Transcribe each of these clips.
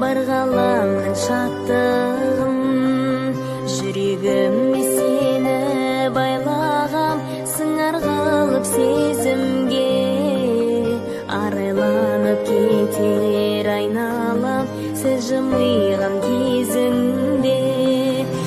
барғаламның шаттығын. Жүрегіме сені байлағам, сыңар қылып сезімге. Арайланып кетер айналам, сіз жымиған кезіңде.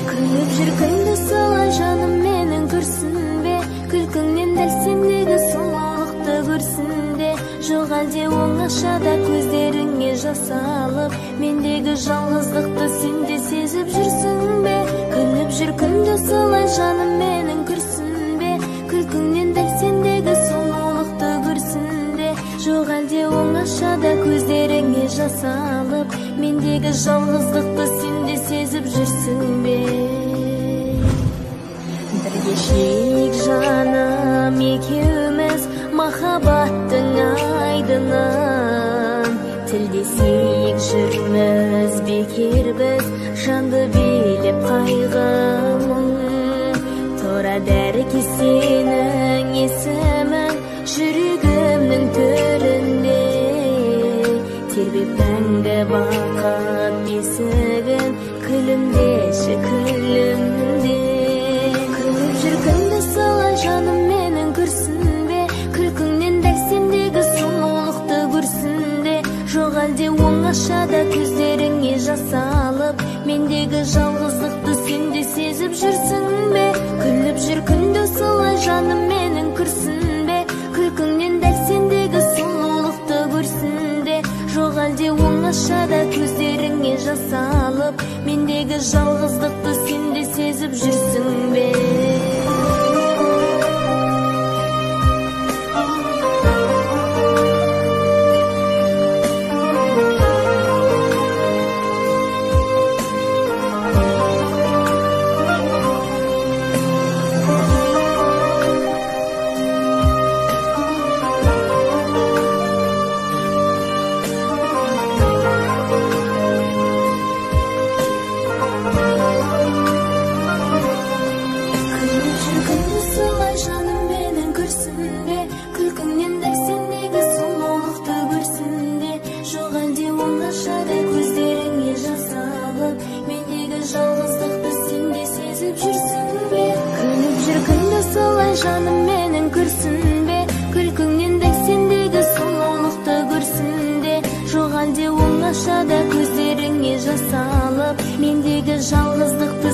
Күліп жүр күнді солай жаным менің күрсінбе, күлкіңнен дәл сендегі сұлулықты көрсінде. Жоқ әлде оңашада көздеріңе жас алып, мендегі жалғыздықты сен де сезіп жүрсің бе? Күліп жүр күнді солай жаным менің күрсінбе, күлкіңнен дәл сендегі сұлулықты көрсінде. Жоқ әлде оңашада көздеріңе жас алып, мендегі жалғыздықты сен де сезіп жүрсің бе? Бір кешейік жаным екеуміз махаббаттың айдынын. Тілдесейік жүрміз бекер біз, жанды билеп қайғымын. Тұрады әркез сенің есімің жүрегімнің төрінде. Тербеп мәңгі бақыт бесігін, күлімдеші күлімде. Күліп жүр күнді солай жаным менің күрсінбе, күлкіңнен дәл сендегі сұлулықты көрсінде. Жоқ әлде оңашада көздеріңе жас алып, мендегі жалғыздықты сен де сезіп жүрсің бе? Күліп жүр күнді солай жаным менің күрсінбе, күлкіңнен дәл сендегі сұлулықты көрсінде. Жоқ әлде оңашада көздеріңе жас алып, мендегі жалғыздықты сен де сезіп жүрсің бе? Жаным менің күрсінбе, күлкіңнен дәл сендегі сұлулықты көрсінде. Жоқ әлде оңашада көздеріңе жас алып, мендегі жалғыздықты